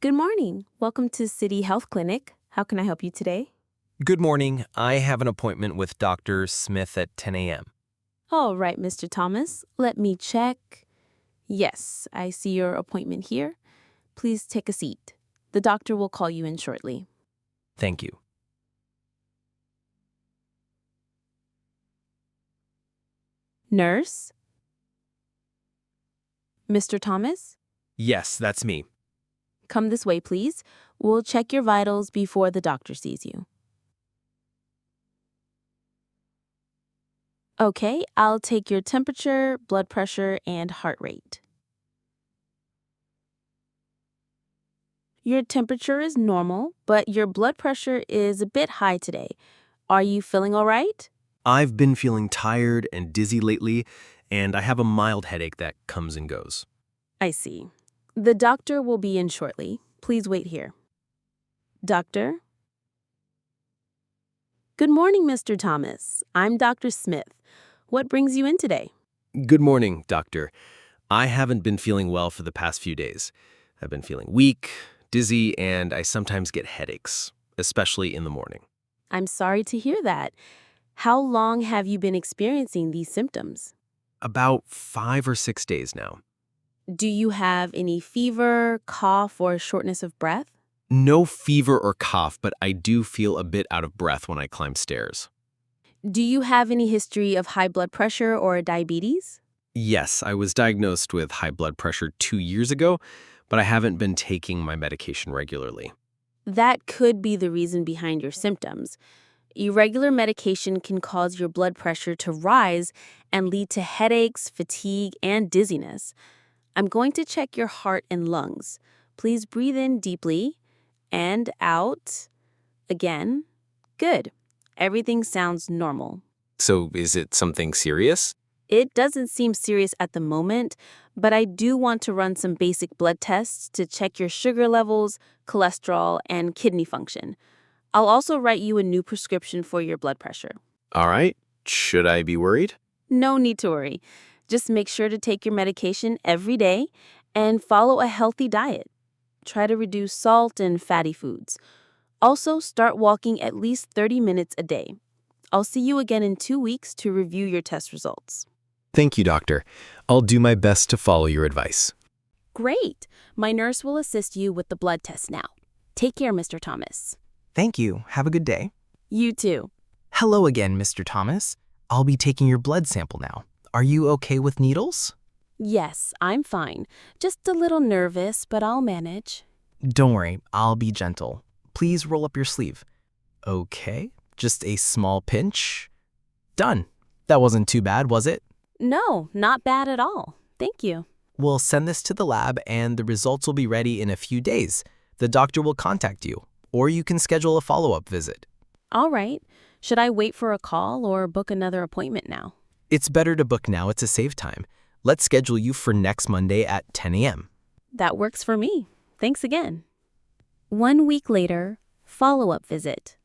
Good morning. Welcome to City Health Clinic. How can I help you today? Good morning. I have an appointment with Dr. Smith at 10 a.m. All right, Mr. Thomas. Let me check. Yes, I see your appointment here. Please take a seat. The doctor will call you in shortly. Thank you. Nurse? Mr. Thomas? Yes, that's me. Come this way, please. We'll check your vitals before the doctor sees you. Okay, I'll take your temperature, blood pressure, and heart rate. Your temperature is normal, but your blood pressure is a bit high today. Are you feeling all right? I've been feeling tired and dizzy lately, and I have a mild headache that comes and goes. I see. The doctor will be in shortly. Please wait here. Doctor? Good morning, Mr. Thomas. I'm Dr. Smith. What brings you in today? Good morning, doctor. I haven't been feeling well for the past few days. I've been feeling weak, dizzy, and I sometimes get headaches, especially in the morning. I'm sorry to hear that. How long have you been experiencing these symptoms? About 5 or 6 days now. Do you have any fever, cough, or shortness of breath? No fever or cough, but I do feel a bit out of breath when I climb stairs. Do you have any history of high blood pressure or diabetes? Yes, I was diagnosed with high blood pressure 2 years ago, but I haven't been taking my medication regularly. That could be the reason behind your symptoms. Irregular medication can cause your blood pressure to rise and lead to headaches, fatigue, and dizziness. I'm going to check your heart and lungs. Please breathe in deeply and out. Again. Good. Everything sounds normal. So is it something serious? It doesn't seem serious at the moment, but I do want to run some basic blood tests to check your sugar levels, cholesterol, and kidney function. I'll also write you a new prescription for your blood pressure. All right. Should I be worried? No need to worry. Just make sure to take your medication every day and follow a healthy diet. Try to reduce salt and fatty foods. Also, start walking at least 30 minutes a day. I'll see you again in 2 weeks to review your test results. Thank you, doctor. I'll do my best to follow your advice. Great. My nurse will assist you with the blood test now. Take care, Mr. Thomas. Thank you. Have a good day. You too. Hello again, Mr. Thomas. I'll be taking your blood sample now. Are you okay with needles? Yes, I'm fine. Just a little nervous, but I'll manage. Don't worry, I'll be gentle. Please roll up your sleeve. Okay, just a small pinch. Done. That wasn't too bad, was it? No, not bad at all. Thank you. We'll send this to the lab and the results will be ready in a few days. The doctor will contact you, or you can schedule a follow-up visit. All right. Should I wait for a call or book another appointment now? It's better to book now to save time. Let's schedule you for next Monday at 10 a.m. That works for me. Thanks again. 1 week later, follow-up visit.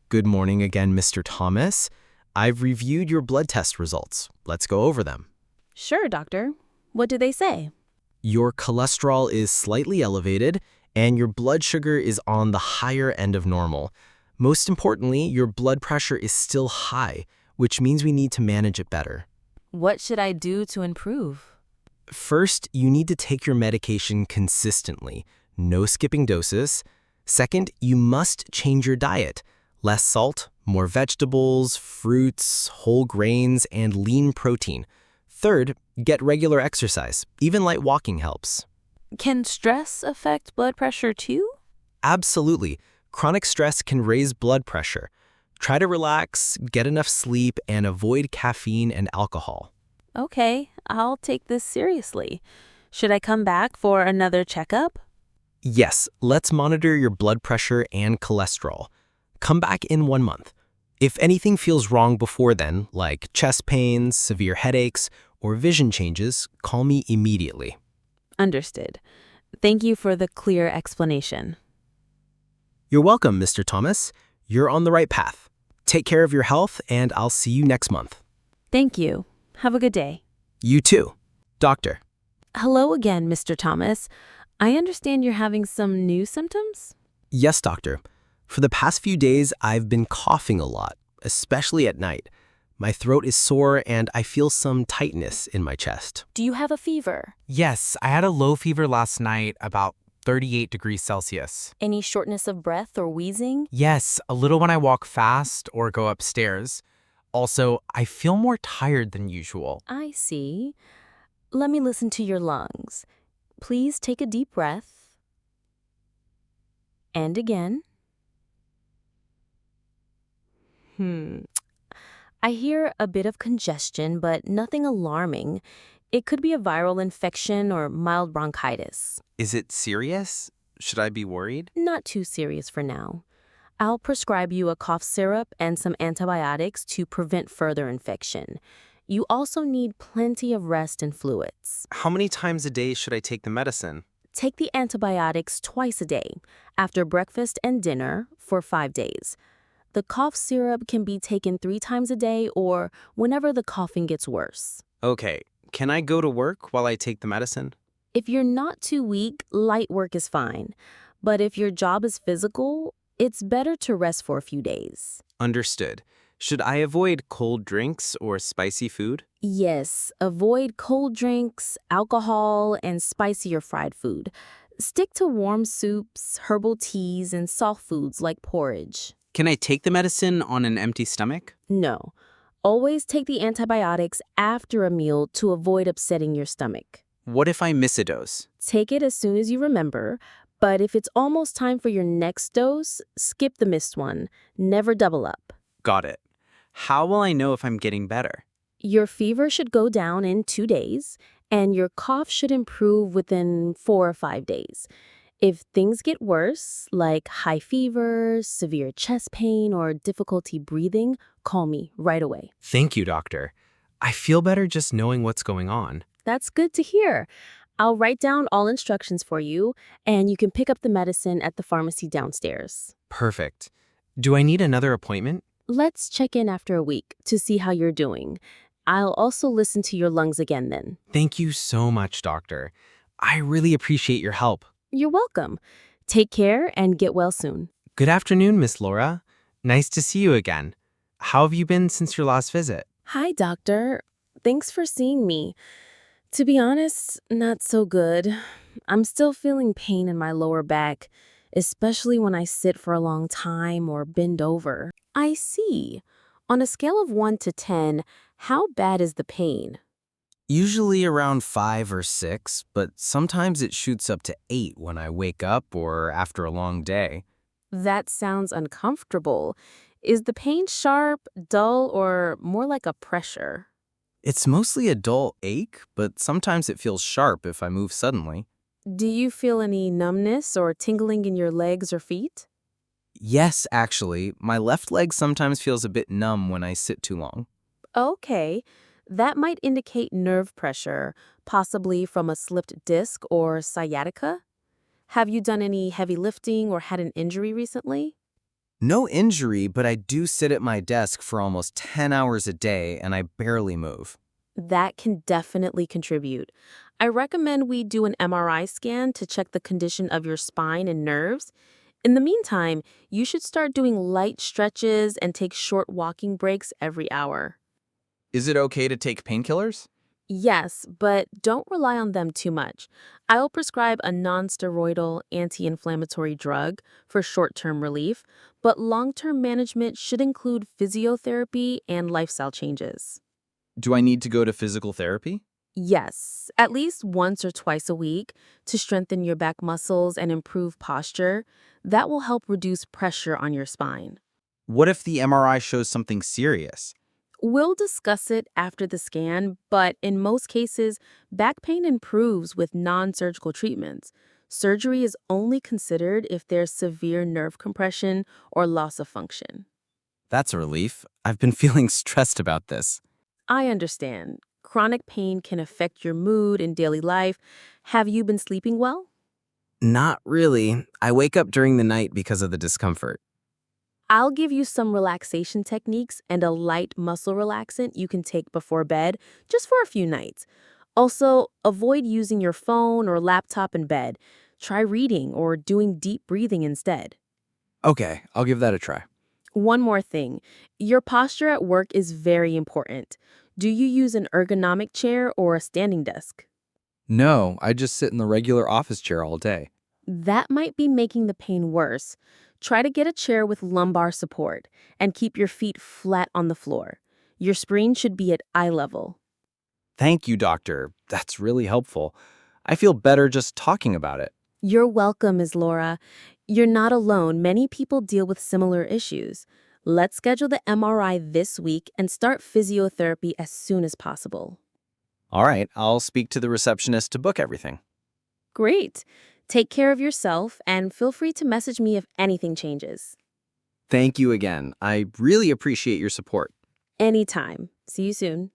Good morning again, Mr. Thomas. I've reviewed your blood test results. Let's go over them. Sure, doctor. What do they say? Your cholesterol is slightly elevated, and your blood sugar is on the higher end of normal. Most importantly, your blood pressure is still high, which means we need to manage it better. What should I do to improve? First, you need to take your medication consistently. No skipping doses. Second, you must change your diet. Less salt, more vegetables, fruits, whole grains, and lean protein. Third, get regular exercise. Even light walking helps. Can stress affect blood pressure too? Absolutely. Chronic stress can raise blood pressure. Try to relax, get enough sleep, and avoid caffeine and alcohol. Okay, I'll take this seriously. Should I come back for another checkup? Yes, let's monitor your blood pressure and cholesterol. Come back in 1 month. If anything feels wrong before then, like chest pains, severe headaches, or vision changes, call me immediately. Understood. Thank you for the clear explanation. You're welcome, Mr. Thomas. You're on the right path. Take care of your health, and I'll see you next month. Thank you. Have a good day. You too. Doctor. Hello again, Mr. Thomas. I understand you're having some new symptoms? Yes, doctor. For the past few days, I've been coughing a lot, especially at night. My throat is sore and I feel some tightness in my chest. Do you have a fever? Yes, I had a low fever last night, about 38 degrees Celsius. Any shortness of breath or wheezing? Yes, a little when I walk fast or go upstairs. Also, I feel more tired than usual. I see. Let me listen to your lungs. Please take a deep breath. And again. I hear a bit of congestion, but nothing alarming. It could be a viral infection or mild bronchitis. Is it serious? Should I be worried? Not too serious for now. I'll prescribe you a cough syrup and some antibiotics to prevent further infection. You also need plenty of rest and fluids. How many times a day should I take the medicine? Take the antibiotics twice a day, after breakfast and dinner, for 5 days. The cough syrup can be taken 3 times a day or whenever the coughing gets worse. Okay, can I go to work while I take the medicine? If you're not too weak, light work is fine. But if your job is physical, it's better to rest for a few days. Understood. Should I avoid cold drinks or spicy food? Yes, avoid cold drinks, alcohol, and spicy or fried food. Stick to warm soups, herbal teas, and soft foods like porridge. Can I take the medicine on an empty stomach? No. Always take the antibiotics after a meal to avoid upsetting your stomach. What if I miss a dose? Take it as soon as you remember, but if it's almost time for your next dose, skip the missed one. Never double up. Got it. How will I know if I'm getting better? Your fever should go down in 2 days, and your cough should improve within 4 or 5 days. If things get worse, like high fever, severe chest pain, or difficulty breathing, call me right away. Thank you, doctor. I feel better just knowing what's going on. That's good to hear. I'll write down all instructions for you, and you can pick up the medicine at the pharmacy downstairs. Perfect. Do I need another appointment? Let's check in after a week to see how you're doing. I'll also listen to your lungs again then. Thank you so much, doctor. I really appreciate your help. You're welcome. Take care and get well soon. Good afternoon, Miss Laura. Nice to see you again. How have you been since your last visit? Hi, doctor. Thanks for seeing me. To be honest, not so good. I'm still feeling pain in my lower back, especially when I sit for a long time or bend over. I see. On a scale of 1 to 10, how bad is the pain? Usually around 5 or 6, but sometimes it shoots up to 8 when I wake up or after a long day. That sounds uncomfortable. Is the pain sharp, dull, or more like a pressure? It's mostly a dull ache, but sometimes it feels sharp if I move suddenly. Do you feel any numbness or tingling in your legs or feet? Yes, actually, my left leg sometimes feels a bit numb when I sit too long. Okay, that might indicate nerve pressure, possibly from a slipped disc or sciatica. Have you done any heavy lifting or had an injury recently? No injury, but I do sit at my desk for almost 10 hours a day and I barely move. That can definitely contribute. I recommend we do an MRI scan to check the condition of your spine and nerves. In the meantime, you should start doing light stretches and take short walking breaks every hour. Is it okay to take painkillers? Yes, but don't rely on them too much. I'll prescribe a non-steroidal anti-inflammatory drug for short-term relief, but long-term management should include physiotherapy and lifestyle changes. Do I need to go to physical therapy? Yes, at least once or twice a week to strengthen your back muscles and improve posture. That will help reduce pressure on your spine. What if the MRI shows something serious? We'll discuss it after the scan, but in most cases, back pain improves with non-surgical treatments. Surgery is only considered if there's severe nerve compression or loss of function. That's a relief. I've been feeling stressed about this. I understand. Chronic pain can affect your mood in daily life. Have you been sleeping well? Not really. I wake up during the night because of the discomfort. I'll give you some relaxation techniques and a light muscle relaxant you can take before bed, just for a few nights. Also, avoid using your phone or laptop in bed. Try reading or doing deep breathing instead. Okay, I'll give that a try. One more thing. Your posture at work is very important. Do you use an ergonomic chair or a standing desk? No, I just sit in the regular office chair all day. That might be making the pain worse. Try to get a chair with lumbar support and keep your feet flat on the floor. Your screen should be at eye level. Thank you, doctor. That's really helpful. I feel better just talking about it. You're welcome, Ms. Laura. You're not alone. Many people deal with similar issues. Let's schedule the MRI this week and start physiotherapy as soon as possible. All right, I'll speak to the receptionist to book everything. Great. Take care of yourself and feel free to message me if anything changes. Thank you again. I really appreciate your support. Anytime. See you soon.